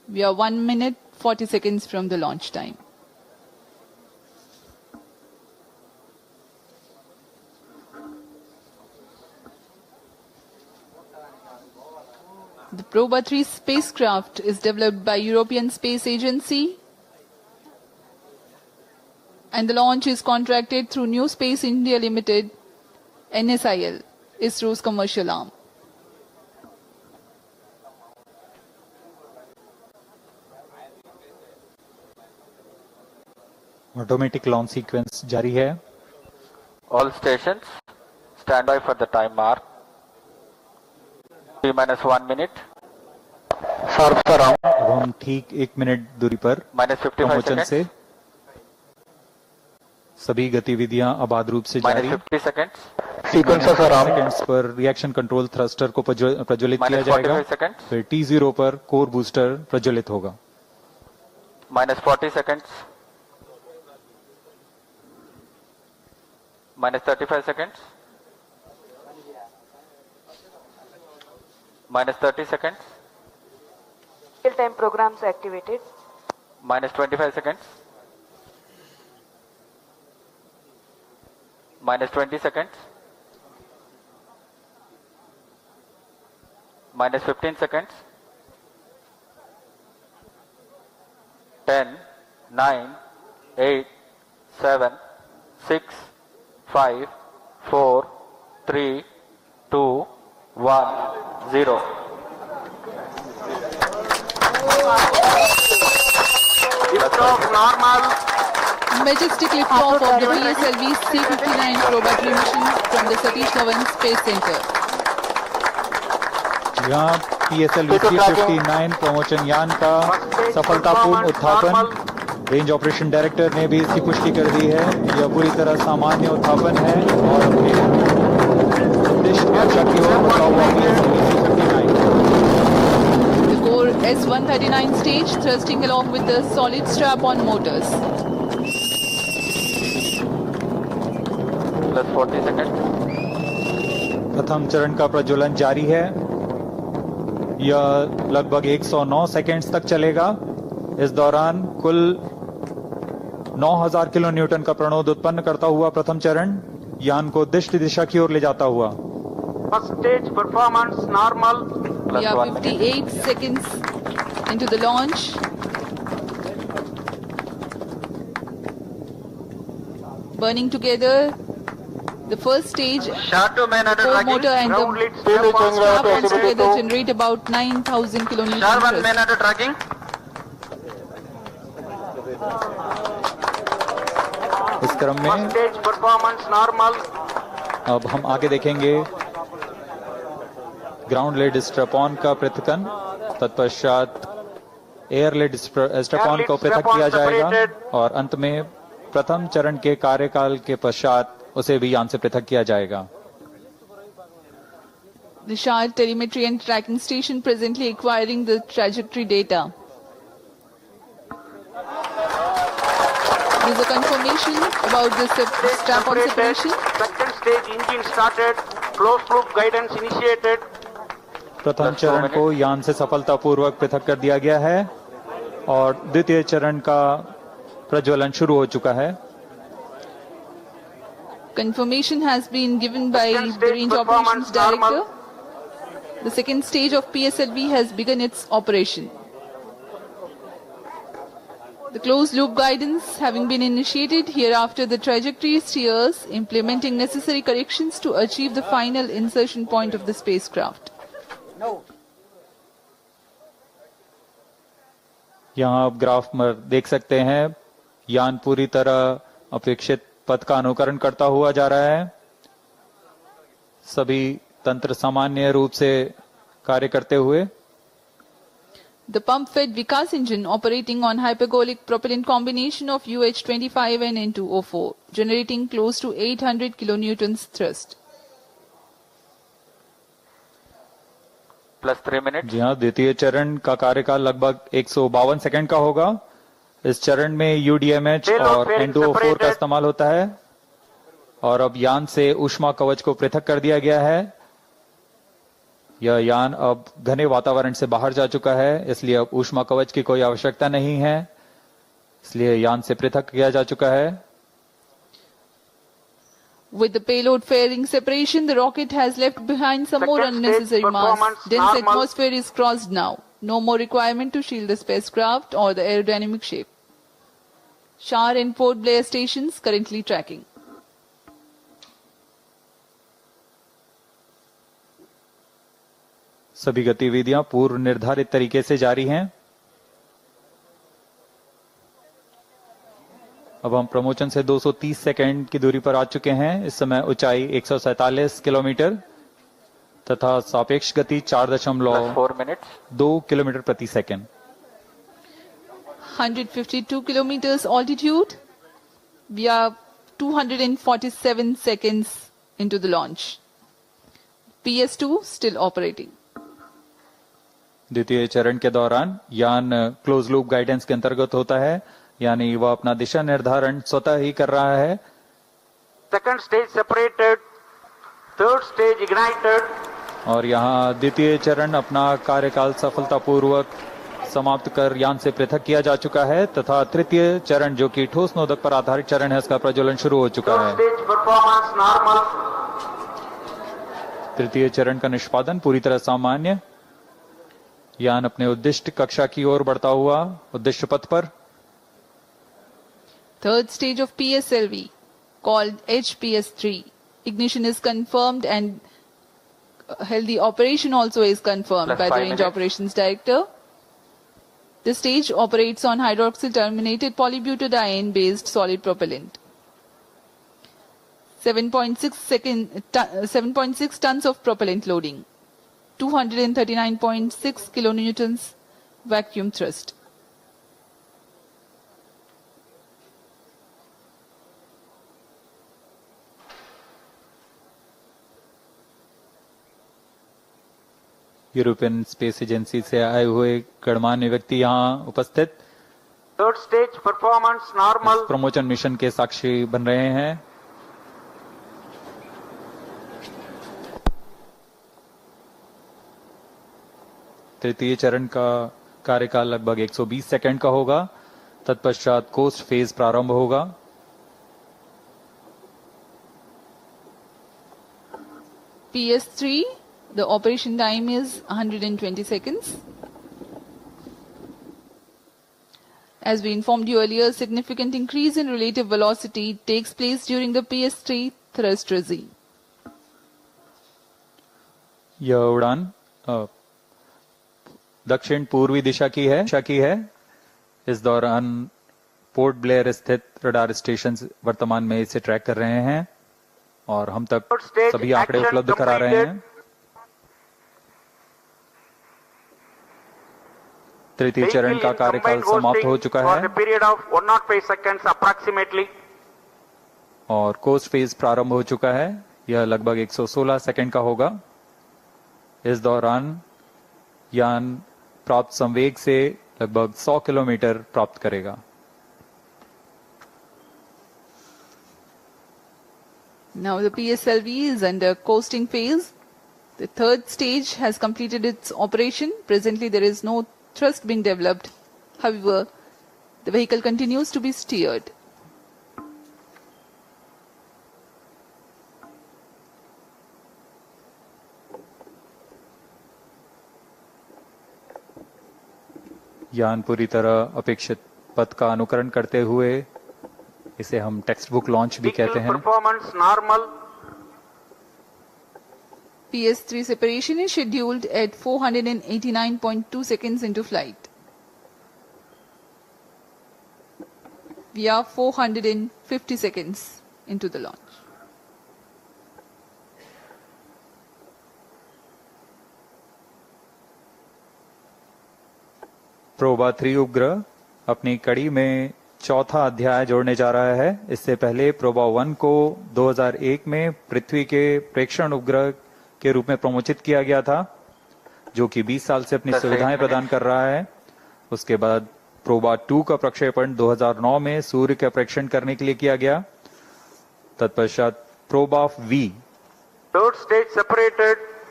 We are 1 minute 40 seconds from the launch time. The Proba 3 spacecraft is developed by European Space Agency, and the launch is contracted through New Space India Limited, NSIL, ISRO's commercial arm. Automatic launch sequence जारी है. All stations stand by for the time mark. T-1 minute. Surface around. अब हम ठीक 1 minute दूरी पर -55 प्रमोचन seconds. से सभी गतिविधियां आबाद रूप से जारी. -50 seconds. Sequences सेकंड्स पर रिएक्शन कंट्रोल थ्रस्टर को प्रज्वलित किया जाएगा. -45 seconds. फिर T0 पर कोर बूस्टर प्रज्वलित होगा. -40 seconds. -35 seconds. -30 seconds. Real-time programs activated. -25 seconds. -20 seconds. -15 seconds. 10, 9, 8, 7, 6, 5, 4, 3, 2, 1, 0. Liftoff normal. Majestic liftoff of the PSLV C-59 Proba 3 mission from the Satish Dhawan Space Center. यहाँ PSLV C-59 प्रमोचन यान का सफलतापूर्ण उत्थापन range operation director ने भी इसकी पुष्टि कर दी है. यह पूरी तरह सामान्य उत्थापन है और अपने उद्देश्य की रक्षा की ओर बढ़ा हुआ PSLV C-59. The core S-139 stage thrusting along with the solid strap-on motors. +40 seconds. प्रथम चरण का प्रज्वलन जारी है. यह लगभग 109 सेकेंड्स तक चलेगा. इस दौरान कुल 9000 किलो न्यूटन का प्रणोद उत्पन्न करता हुआ प्रथम चरण यान को उद्दिष्ट दिशा की ओर ले जाता हुआ. First stage performance normal. We are 58 seconds into the launch. Burning together. The first stage, Shadow man under core tracking. motor and Ground the lead strap-ons together generate about 9,000 kilonewton Sharp man thrust. under tracking. इस क्रम First में stage performance normal. अब हम आगे देखेंगे ground lead strap-on का पृथक्करण. तत्पश्चात एयर लेड स्ट्रैप-ऑन को पृथक किया जाएगा और अंत में प्रथम चरण के कार्यकाल के पश्चात उसे भी यान से पृथक किया जाएगा. The Shard telemetry and tracking station presently acquiring the trajectory data. There is a confirmation about the strap-on separation. Second stage engine started. Closed loop guidance initiated. प्रथम चरण को यान से सफलतापूर्वक पृथक कर दिया गया है और द्वितीय चरण का प्रज्वलन शुरू हो चुका है. Confirmation has been given by the Range Operations Director. The second stage of PSLV has begun its operation. The closed loop guidance having been initiated, hereafter the trajectory steers implementing necessary corrections to achieve the final insertion point of the spacecraft. यहाँ आप graph में देख सकते हैं यान पूरी तरह अपेक्षित पथ का अनुकरण करता हुआ जा रहा है. सभी तंत्र सामान्य रूप से कार्य करते हुए. The pump-fed Vikas engine operating on hypergolic propellant combination of UH-25 and N2O4, generating close to 800 kilonewtons thrust. +3 minutes. जी हाँ, द्वितीय चरण का कार्यकाल लगभग 152 सेकंड का होगा. इस चरण में UDMH और N2O4 का इस्तेमाल होता है और अब यान से ऊष्मा कवच को पृथक कर दिया गया है. यह यान अब घने वातावरण से बाहर जा चुका है, इसलिए अब ऊष्मा कवच की कोई आवश्यकता नहीं है, इसलिए यान से पृथक किया जा चुका है। With the payload fairing separation, the rocket has left behind some more Second stage unnecessary mass. performance Dense normal. atmosphere is crossed now. No more requirement to shield the spacecraft or the aerodynamic shape. Shar and Port Blair stations currently tracking. सभी गतिविधियां पूर्व निर्धारित तरीके से जारी हैं। अब हम प्रमोशन से 230 सेकंड की दूरी पर आ चुके हैं। इस समय ऊंचाई 147 किलोमीटर तथा सापेक्ष गति 4 minutes. 4.2 किलोमीटर प्रति second. 152 kilometers altitude. We are 247 seconds into the launch. PS2 still operating. द्वितीय चरण के दौरान यान क्लोज लूप गाइडेंस के अंतर्गत होता है, यानी वह अपना दिशा निर्धारण स्वतः ही कर रहा है। Second stage separated. Third stage ignited. और यहाँ द्वितीय चरण अपना कार्यकाल सफलतापूर्वक समाप्त कर यान से पृथक किया जा चुका है तथा तृतीय चरण जो कि ठोस नोदक पर आधारित चरण है, उसका प्रज्वलन शुरू हो चुका Third है। stage performance normal. तृतीय चरण का निष्पादन पूरी तरह सामान्य। यान अपने उद्दिष्ट कक्षा की ओर बढ़ता हुआ उद्दिष्ट पथ पर। Third stage of PSLV, called HPS3. Ignition is confirmed and healthy operation also is confirmed Plus by the 5 Range minutes. Operations Director. The stage operates on hydroxyl terminated polybutadiene based solid propellant. 7.6 tons of propellant loading. 239.6 kilonewtons vacuum thrust. European space agency से आए हुए गणमान्य व्यक्ति यहाँ उपस्थित Third stage performance normal. Promotion mission के साक्षी बन रहे हैं। तृतीय चरण का कार्यकाल लगभग 120 सेकंड का होगा। तत्पश्चात कोस्ट फेज प्रारंभ होगा। PS3, the operation time is 120 seconds. As we informed you earlier, significant increase in relative velocity takes place during the PS3 thrust regime. यह उड़ान दक्षिण पूर्वी दिशा की है। इस दौरान पोर्ट ब्लेयर स्थित रडार स्टेशन वर्तमान में इसे ट्रैक कर रहे हैं और हम तक सभी आंकड़े उपलब्ध करा रहे हैं। तृतीय चरण का कार्यकाल समाप्त हो चुका है Period of 105 seconds approximately. और कोस्ट फेज प्रारंभ हो चुका है। यह लगभग 116 सेकंड का होगा। इस दौरान यान प्राप्त संवेग से लगभग 100 किलोमीटर प्राप्त करेगा। Now the PSLV is under coasting phase. The third stage has completed its operation. Presently there is no thrust being developed. However, the vehicle continues to be steered. यान पूरी तरह अपेक्षित पथ का अनुकरण करते हुए, इसे हम टेक्स्ट बुक लॉन्च भी कहते हैं। Performance normal. PS3 separation is scheduled at 489.2 seconds into flight. We are 450 seconds into the launch. PROBA 3 उपग्रह अपनी कड़ी में चौथा अध्याय जोड़ने जा रहा है। इससे पहले प्रोबा 1 को 2001 में पृथ्वी के प्रेक्षण उपग्रह के रूप में प्रमोचित किया गया था, जो कि 20 साल से अपनी सुविधाएं प्रदान कर रहा है। उसके बाद प्रोबा 2 का प्रक्षेपण 2009 में सूर्य का परीक्षण करने के लिए किया गया। तत्पश्चात PROBA V Third stage separated.